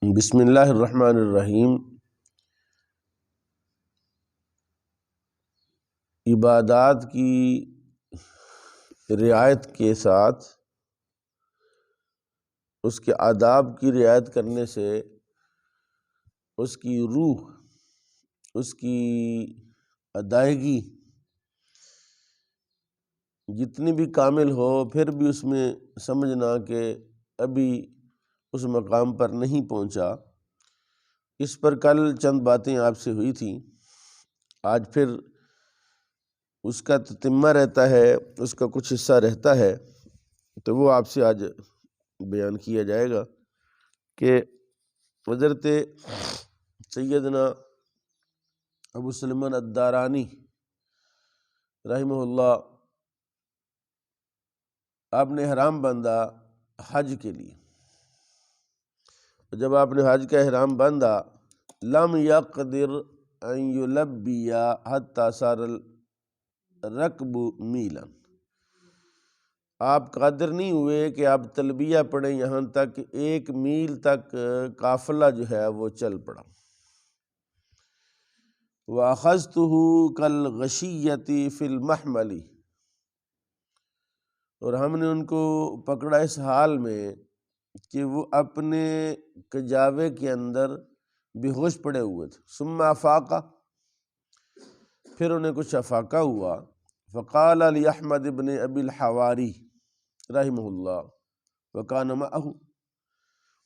بسم اللہ الرحمن الرحیم۔ عبادات کی رعایت کے ساتھ اس کے آداب کی رعایت کرنے سے اس کی روح، اس کی ادائیگی جتنی بھی کامل ہو، پھر بھی اس میں سمجھنا کہ ابھی اس مقام پر نہیں پہنچا۔ اس پر کل چند باتیں آپ سے ہوئی تھیں، آج پھر اس کا تتمہ رہتا ہے، اس کا کچھ حصہ رہتا ہے، تو وہ آپ سے آج بیان کیا جائے گا کہ حضرت سیدنا ابو سلیمان الدارانی رحمہ اللہ، آپ نے احرام باندھا حج کے لیے۔ جب آپ نے حج کا احرام باندھا، لم یقدر ان یلبی حتی صار الرکب میلا، آپ قادر نہیں ہوئے کہ آپ تلبیہ پڑھیں یہاں تک 1 میل تک قافلہ جو ہے وہ چل پڑا۔ وَأَخَذْتُهُ كَالْغَشِيَّةِ فِي الْمَحْمَلِ، اور ہم نے ان کو پکڑا اس حال میں کہ وہ اپنے کجاوے کے اندر بے ہوش پڑے ہوئے تھے۔ ثم افاق، پھر انہیں کچھ افاقہ ہوا۔ فقال لأحمد بن ابی الحواری رحمہ اللہ وکان معہ،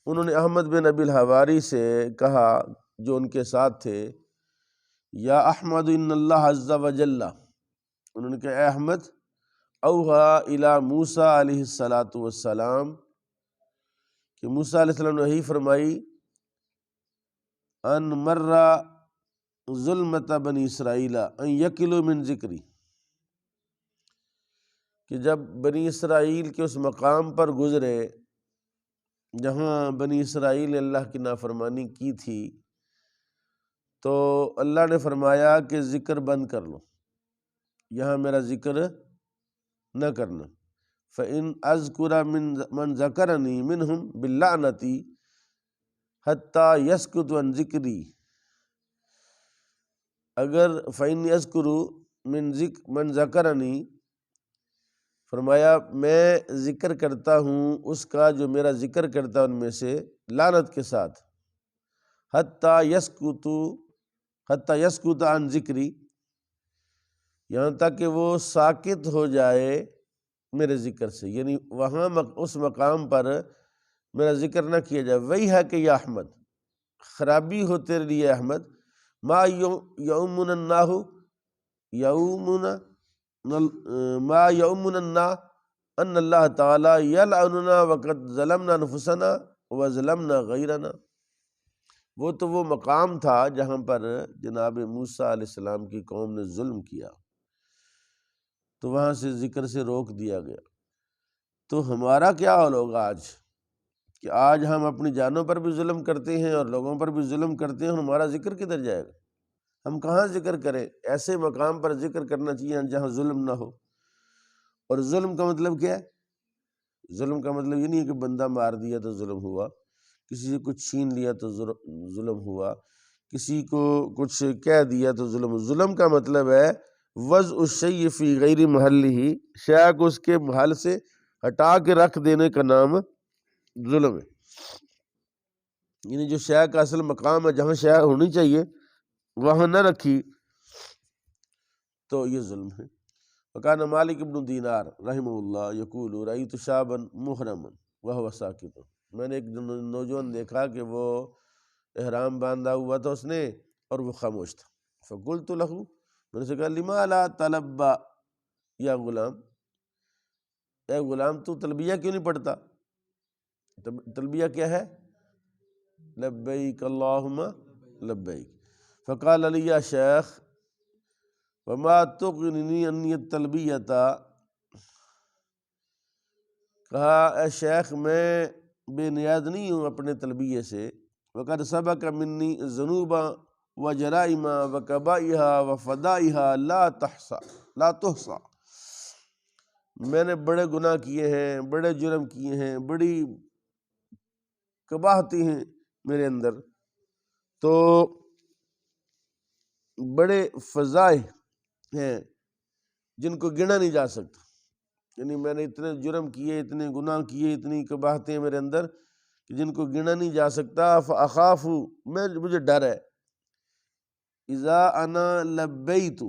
انہوں نے احمد بن ابی الحواری سے کہا جو ان کے ساتھ تھے، یا احمد ان اللہ عز وجل، انہوں نے کہا اے احمد، اوحا الی موسیٰ علیہ السلام، کہ موسیٰ علیہ السلام نے وحی فرمائی، ان مرہ ظلمت بنی اسرائیل ان یکلوا من ذکری، کہ جب بنی اسرائیل کے اس مقام پر گزرے جہاں بنی اسرائیل نے اللہ کی نافرمانی کی تھی، تو اللہ نے فرمایا کہ ذکر بند کر لو، یہاں میرا ذکر نہ کرنا۔ فَإِنْ أَذْكُرَ مَنْ ذَكَرَنِي مِنْهُمْ بِاللَّعْنَةِ حَتَّى يَسْكُتُ عَنْ ذِكْرِي، اگر فَإِنِّي أَذْكُرُ مَنْ ذَكَرَنِي، فرمایا میں ذکر کرتا ہوں اس کا جو میرا ذکر کرتا ہے ان میں سے لعنت کے ساتھ، حَتَّى يَسْكُتَ عَنْ ذِكْرِي، یہاں تک کہ وہ ساکت ہو جائے میرے ذکر سے، یعنی وہاں اس مقام پر میرا ذکر نہ کیا جائے۔ وہی ہے کہ یا احمد، خرابی ہو تیرے لیے احمد، ما یؤمن الناہ ما یؤمن الناہ ان اللہ تعالی یلعننا وقد ظلمنا انفسنا وظلمنا غیرنا، وہ مقام تھا جہاں پر جناب موسیٰ علیہ السلام کی قوم نے ظلم کیا، تو وہاں سے ذکر سے روک دیا گیا۔ تو ہمارا کیا حال ہوگا آج، کہ آج ہم اپنی جانوں پر بھی ظلم کرتے ہیں اور لوگوں پر بھی ظلم کرتے ہیں، اور ہمارا ذکر کدھر جائے گا؟ ہم کہاں ذکر کریں؟ ایسے مقام پر ذکر کرنا چاہیے جہاں ظلم نہ ہو۔ اور ظلم کا مطلب کیا ہے؟ ظلم کا مطلب یہ نہیں ہے کہ بندہ مار دیا تو ظلم ہوا، کسی سے کچھ چھین لیا تو ظلم ہوا، کسی کو کچھ کہہ دیا تو ظلم۔ ظلم کا مطلب ہے وضع الشیء فی غیر محلہ، شے کو اس کے محل سے ہٹا کے رکھ دینے کا نام ظلم ہے، یعنی جو شے کا اصل مقام ہے، جہاں شے ہونی چاہیے وہاں نہ رکھی، تو یہ ظلم ہے۔ وکان مالک بن دینار رحمہ اللہ یقول رأیت شابا محرما وہو ساکت، میں نے ایک نوجوان دیکھا کہ وہ احرام باندھا ہوا تھا اس نے اور وہ خاموش تھا۔ فقلت لہ، میں نے اسے کہا لما لا تلبا یا غلام، اے غلام تو تلبیہ کیوں نہیں پڑھتا؟ تلبیہ کیا ہے؟ لبیک اللہم لبیک۔ فقال علی یا شیخ وما تغنی عنی التلبیۃ، کہا اے شیخ میں بے نیاز نہیں ہوں اپنے تلبیہ سے، وقد سبق منی ذنوبا وجرائم وکبائها وفدائها لا تحصى، میں نے بڑے گناہ کیے ہیں، بڑے جرم کیے ہیں، بڑی قباحتیں ہیں میرے اندر، تو بڑے فضائل ہیں جن کو گنا نہیں جا سکتا. یعنی میں نے اتنے جرم کیے، اتنے گناہ کیے، اتنی قباحتیں میرے اندر کہ جن کو گنا نہیں جا سکتا. فاخاف، مجھے ڈر ہے، اذا انا لبیت،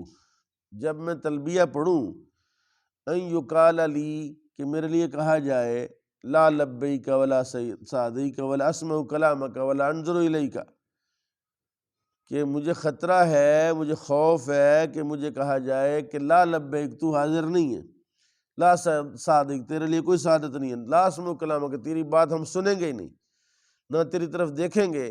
جب میں تلبیہ پڑھوں، ان یقال لی، کہ میرے لیے کہا جائے، لا لبیک ولا سعدیک ولا اسمع کلامک ولا انظر الیک، کہ مجھے خطرہ ہے، مجھے خوف ہے کہ مجھے کہا جائے کہ لا لبیک، تو حاضر نہیں ہے، لا صادق، تیرے لیے کوئی سعادت نہیں ہے، لا اسمع کلامک، تیری بات ہم سنیں گے ہی نہیں، نہ تیری طرف دیکھیں گے.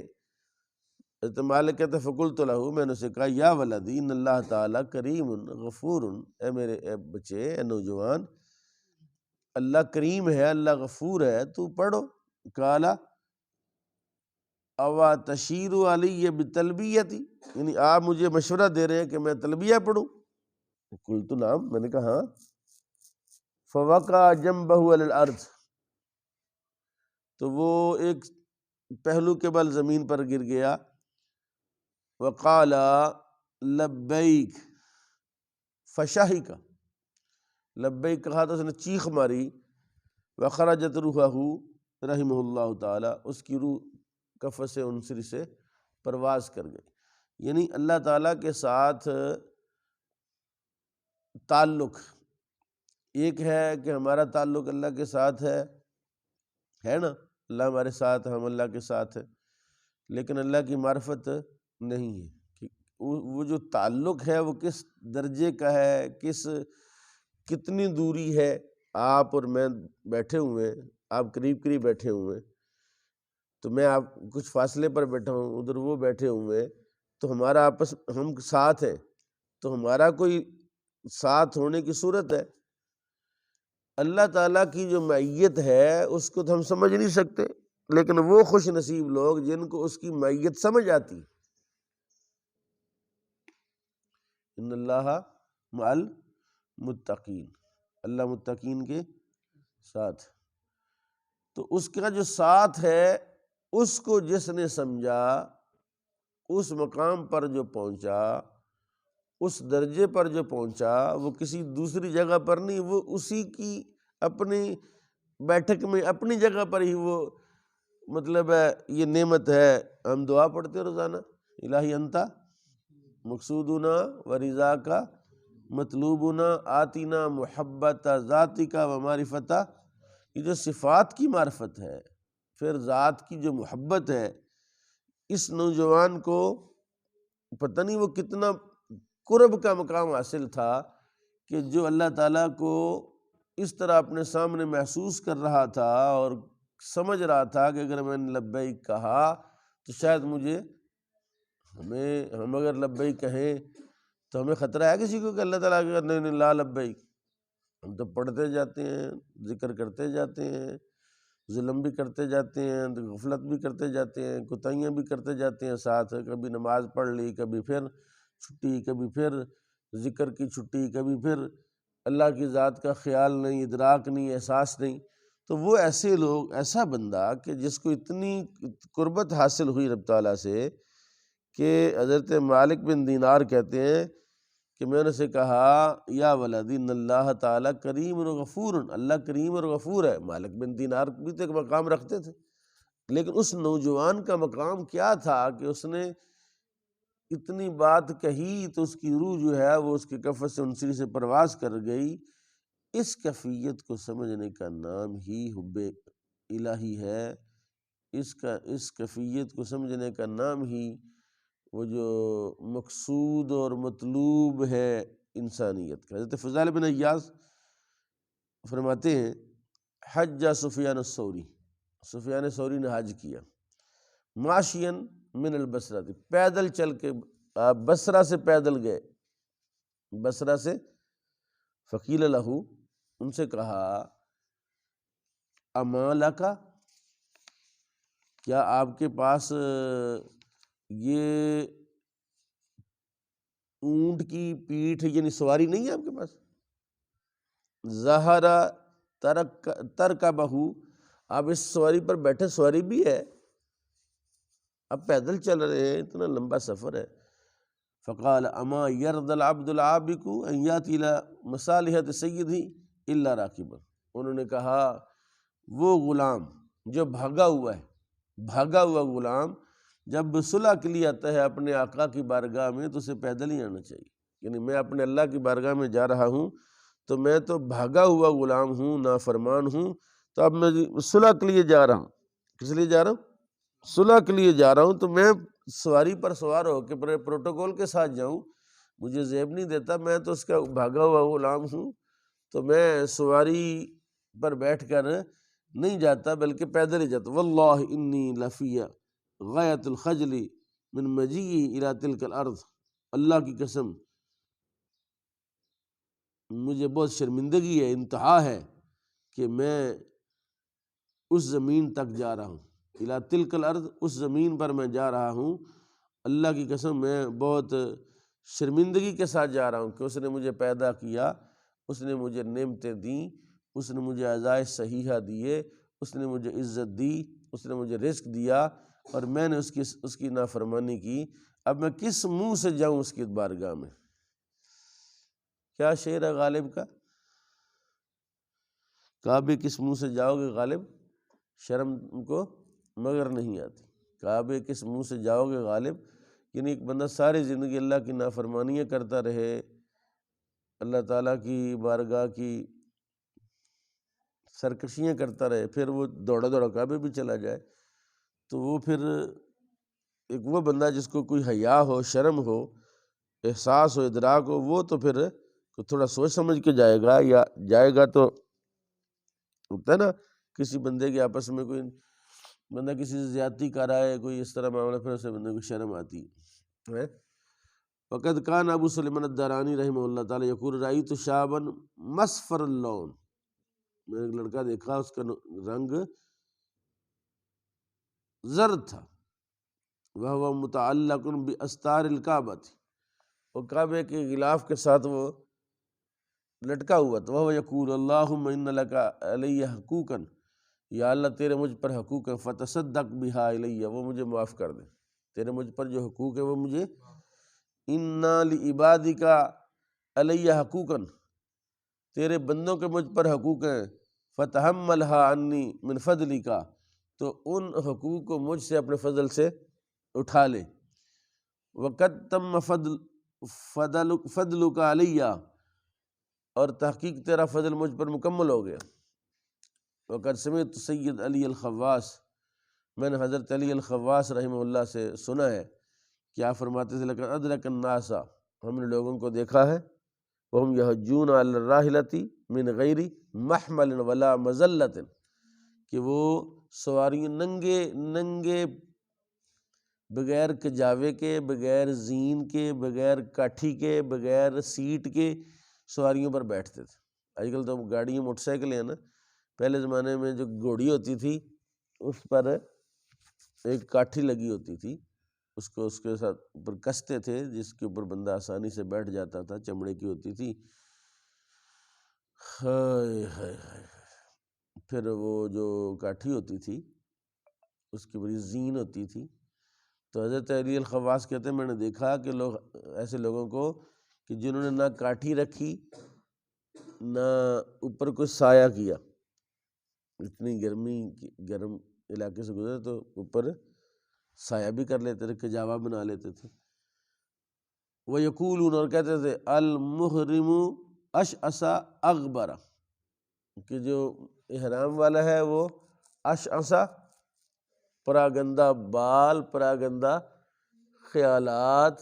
حضرت مالک کہتے فقلت لہ، میں نے اسے کہا، یا ولدی ان اللہ تعالیٰ کریم غفور، اے میرے اے بچے، اے نوجوان، اللہ کریم ہے، اللہ غفور ہے، تو پڑھو. کالا اوا تشیر علی بتلبیتی، یعنی آپ مجھے مشورہ دے رہے ہیں کہ میں تلبیہ پڑھوں؟ قلت نعم، میں نے کہا ہاں. فوقع جنبہ علی الارض، تو وہ ایک پہلو کے بل زمین پر گر گیا. وقال لبیک، فشہک، لبیک کہا تو اس نے چیخ ماری. وخرجت روحہ رحمہ اللہ تعالی، اس کی روح قفص عنصری سے پرواز کر گئی. یعنی اللہ تعالیٰ کے ساتھ تعلق، ایک ہے کہ ہمارا تعلق اللہ کے ساتھ ہے نا، اللہ ہمارے ساتھ، ہم اللہ کے ساتھ ہے، لیکن اللہ کی معرفت نہیں ہے. کہ وہ جو تعلق ہے وہ کس درجے کا ہے، کتنی دوری ہے. آپ اور میں بیٹھے ہوئے ہیں، آپ قریب قریب بیٹھے ہوئے ہیں، تو میں آپ کچھ فاصلے پر بیٹھا ہوں، ادھر وہ بیٹھے ہوئے ہیں، تو ہمارا آپس، ہم ساتھ ہیں، تو ہمارا کوئی ساتھ ہونے کی صورت ہے. اللہ تعالیٰ کی جو معیت ہے اس کو تو ہم سمجھ نہیں سکتے، لیکن وہ خوش نصیب لوگ جن کو اس کی معیت سمجھ آتی. ان اللہ مع المتقین، اللہ متقین کے ساتھ. تو اس کا جو ساتھ ہے، اس کو جس نے سمجھا، اس مقام پر جو پہنچا، اس درجے پر جو پہنچا، وہ کسی دوسری جگہ پر نہیں، وہ اسی کی اپنی بیٹھک میں، اپنی جگہ پر ہی وہ، مطلب ہے یہ نعمت ہے. ہم دعا پڑھتے روزانہ، الہی انتا مقصودنا و رضا کا مطلوبنا آتینا محبت ذاتی کا و معرفتہ. یہ جو صفات کی معرفت ہے، پھر ذات کی جو محبت ہے، اس نوجوان کو پتہ نہیں وہ کتنا قرب کا مقام حاصل تھا کہ جو اللہ تعالیٰ کو اس طرح اپنے سامنے محسوس کر رہا تھا اور سمجھ رہا تھا کہ اگر میں نے لبیک کہا تو شاید مجھے، ہم اگر لبیک کہیں تو ہمیں خطرہ ہے کسی کو کہ اللہ تعالیٰ اگر نہیں لا لبیک، ہم تو پڑھتے جاتے ہیں، ذکر کرتے جاتے ہیں، ظلم بھی کرتے جاتے ہیں، غفلت بھی کرتے جاتے ہیں، کوتاہیاں بھی کرتے جاتے ہیں ساتھ، کبھی نماز پڑھ لی، کبھی پھر چھٹی، کبھی پھر ذکر کی چھٹی، کبھی پھر اللہ کی ذات کا خیال نہیں، ادراک نہیں، احساس نہیں. تو وہ ایسے لوگ، ایسا بندہ کہ جس کو اتنی قربت حاصل ہوئی رب تعالیٰ سے کہ حضرت مالک بن دینار کہتے ہیں کہ میں نے اسے کہا، یا ولدی ان اللہ تعالیٰ کریم و غفور، اللہ کریم اور غفور ہے. مالک بن دینار بھی تو ایک مقام رکھتے تھے، لیکن اس نوجوان کا مقام کیا تھا کہ اس نے اتنی بات کہی تو اس کی روح جو ہے وہ اس کے قفص عنصری سے پرواز کر گئی. اس کیفیت کو سمجھنے کا نام ہی حب الہی ہے. اس کیفیت کو سمجھنے کا نام ہی وہ جو مقصود اور مطلوب ہے انسانیت کا. حضرت فضیل بن عیاض فرماتے ہیں، حج سفیان الثوری، سفیان ثوری نے حج کیا، ماشین من البصرہ، پیدل چل کے، بصرہ سے پیدل گئے، بصرہ سے. فقیل لہ، ان سے کہا، اما لکا، کیا آپ کے پاس یہ اونٹ کی پیٹھ یعنی سواری نہیں ہے آپ کے پاس؟ ظہر ترکبہ، آپ اس سواری پر بیٹھے، سواری بھی ہے. اب پیدل چل رہے ہیں، اتنا لمبا سفر ہے۔ فقال اما یرض العبد العابق ان یاتی الی مصالحۃ سیدہ الا راکبا، انہوں نے کہا وہ غلام جو بھاگا ہوا ہے، بھاگا ہوا غلام جب صلح کے لیے آتا ہے اپنے آقا کی بارگاہ میں تو اسے پیدل ہی آنا چاہیے۔ یعنی میں اپنے اللہ کی بارگاہ میں جا رہا ہوں تو میں تو بھاگا ہوا غلام ہوں، نافرمان ہوں، تو اب میں صلح کے لیے جا رہا ہوں۔ کس لیے جا رہا ہوں؟ صلح کے لیے جا رہا ہوں، تو میں سواری پر سوار ہو کے پروٹوکول کے ساتھ جاؤں، مجھے زیب نہیں دیتا، میں تو اس کا بھاگا ہوا غلام ہوں، تو میں سواری پر بیٹھ کر نہیں جاتا بلکہ پیدل ہی جاتا۔ واللہ انی لفی غایۃ الخجل من مجیئی الی تلک الارض، اللہ کی قسم مجھے بہت شرمندگی ہے، انتہا ہے کہ میں اس زمین تک جا رہا ہوں، الی تلک الارض، اس زمین پر میں جا رہا ہوں، اللہ کی قسم میں بہت شرمندگی کے ساتھ جا رہا ہوں کہ اس نے مجھے پیدا کیا، اس نے مجھے نعمتیں دیں، اس نے مجھے عزائے صحیحہ دیے، اس نے مجھے عزت دی، اس نے مجھے رزق دیا، اور میں نے اس کی نافرمانی کی، اب میں کس منہ سے جاؤں اس کی بارگاہ میں؟ کیا شعر ہے غالب کا؟ کعبے کس منہ سے جاؤ گے غالب؟ شرم کو مگر نہیں آتی۔ کعبے کس منہ سے جاؤ گے غالب؟ یعنی ایک بندہ ساری زندگی اللہ کی نافرمانیاں کرتا رہے، اللہ تعالیٰ کی بارگاہ کی سرکشیاں کرتا رہے، پھر وہ دوڑا دوڑا کعبے بھی چلا جائے، تو وہ پھر ایک وہ بندہ جس کو کوئی حیا ہو، شرم ہو، احساس ہو، ادراک ہو، وہ تو پھر تھوڑا سوچ سمجھ کے جائے گا، یا جائے گا تو ہوتا ہے نا کسی بندے کے آپس میں کوئی بندہ کسی سے زیادتی کر رہا ہے، کوئی اس طرح معاملہ، پھر اسے بندے کو شرم آتی ہے۔ وقد کان ابو سلیمان الدارانی رحمہ اللہ تعالیٰ یقول رأیت شابا مصفر اللون، میں نے ایک لڑکا دیکھا اس کا رنگ زرد تھا، وہو متعلق باستار الکعبۃ، اور کعبے کے غلاف کے ساتھ وہ لٹکا ہوا تھا، وہو یقول اللہم ان لک علی حقوقا، یا اللہ تیرے مجھ پر حقوق ہیں، فتصدق بہا علی، وہ مجھے معاف کر دے، تیرے مجھ پر جو حقوق ہیں وہ مجھے، انا لعبادک علی حقوقا، تیرے بندوں کے مجھ پر حقوق ہیں، فتحملها عنی من فضلک، تو ان حقوق کو مجھ سے اپنے فضل سے اٹھا لے، وقد تم فضلک علی، اور تحقیق تیرا فضل مجھ پر مکمل ہو گیا۔ وقد سمعت سید علی الخواص، میں نے حضرت علی الخواص رحمہ اللہ سے سنا ہے، کیا فرماتے تھے، لقد ادرک الناس، ہم نے لوگوں کو دیکھا ہے، وہم یحجون علی الراحلۃ من غیر محمل ولا مظلۃ، کہ وہ سواریوں ننگے بغیر کجاوے کے، بغیر زین کے، بغیر کاٹھی کے، بغیر سیٹ کے سواریوں پر بیٹھتے تھے۔ آج کل تو گاڑیاں موٹر سائیکلیں ہیں نا، پہلے زمانے میں جو گھوڑی ہوتی تھی اس پر ایک کاٹھی لگی ہوتی تھی، اس کو اس کے ساتھ اوپر کستے تھے، جس کے اوپر بندہ آسانی سے بیٹھ جاتا تھا، چمڑے کی ہوتی تھی۔ ہائے ہائے ہائے، پھر وہ جو کاٹھی ہوتی تھی اس کی بڑی زین ہوتی تھی، تو حضرت علی الخواص کہتے ہیں میں نے دیکھا کہ لوگ ایسے لوگوں کو کہ جنہوں نے نہ کاٹھی رکھی نہ اوپر کوئی سایہ کیا، اتنی گرم علاقے سے گزرے تو اوپر سایہ بھی کر لیتے تھے، کجاوا بنا لیتے تھے۔ وہ یقولون، اور کہتے تھے، المحرم اشعث اغبر، کہ جو احرام والا ہے وہ اشعث، پراگندہ بال، پراگندہ خیالات،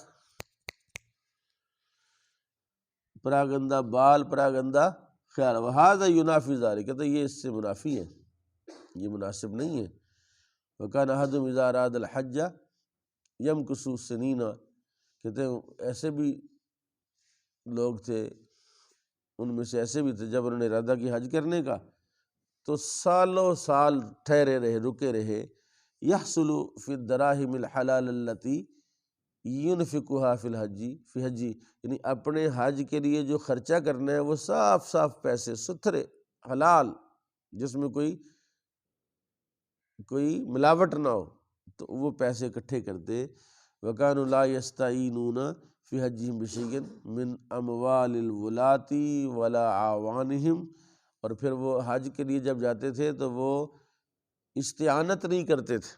پراگندہ بال، پراگندہ خیال، وہذا ینافی ذلک، کہتے یہ اس سے منافی ہے، یہ مناسب نہیں ہے۔ وکان احدہم اذا اراد الحج یمکث سنین، کہتے ہیں ایسے بھی لوگ تھے، ان میں سے ایسے بھی تھے جب انہوں نے ارادہ کی حج کرنے کا تو سالوں سال ٹھہرے رہے، رکے رہے، یحصل فی الدراہم الحلال التی ينفقها فی حجی، یعنی اپنے حج کے لیے جو خرچہ کرنا ہے وہ صاف صاف پیسے، ستھرے حلال، جس میں کوئی ملاوٹ نہ ہو، تو وہ پیسے اکٹھے کرتے. وَكَانُوا لَا يَسْتَعِينُونَ فِي حَجِّهِمْ بِشَيْءٍ مِّنْ أَمْوَالِ الْوُلَاةِ وَلَا أَعْوَانِهِمْ. اور پھر وہ حج کے لیے جب جاتے تھے تو وہ استعانت نہیں کرتے تھے،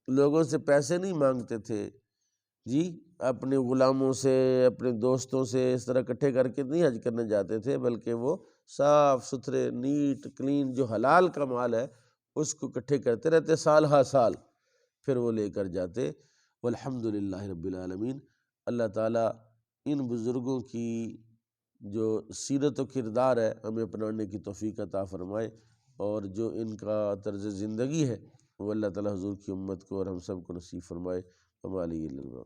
لوگوں سے پیسے نہیں مانگتے تھے جی، اپنے غلاموں سے، اپنے دوستوں سے اس طرح اکٹھے کر کے نہیں حج کرنے جاتے تھے، بلکہ وہ صاف ستھرے نیٹ کلین جو حلال کا مال ہے اس کو اکٹھے کرتے رہتے سال ہا سال، پھر وہ لے کر جاتے. والحمد للہ رب العالمین. اللہ تعالیٰ ان بزرگوں کی جو سیرت و کردار ہے ہمیں اپنانے کی توفیق عطا فرمائے، اور جو ان کا طرز زندگی ہے وہ اللہ تعالیٰ حضور کی امت کو اور ہم سب کو نصیب فرمائے. وما علیہ اللہ.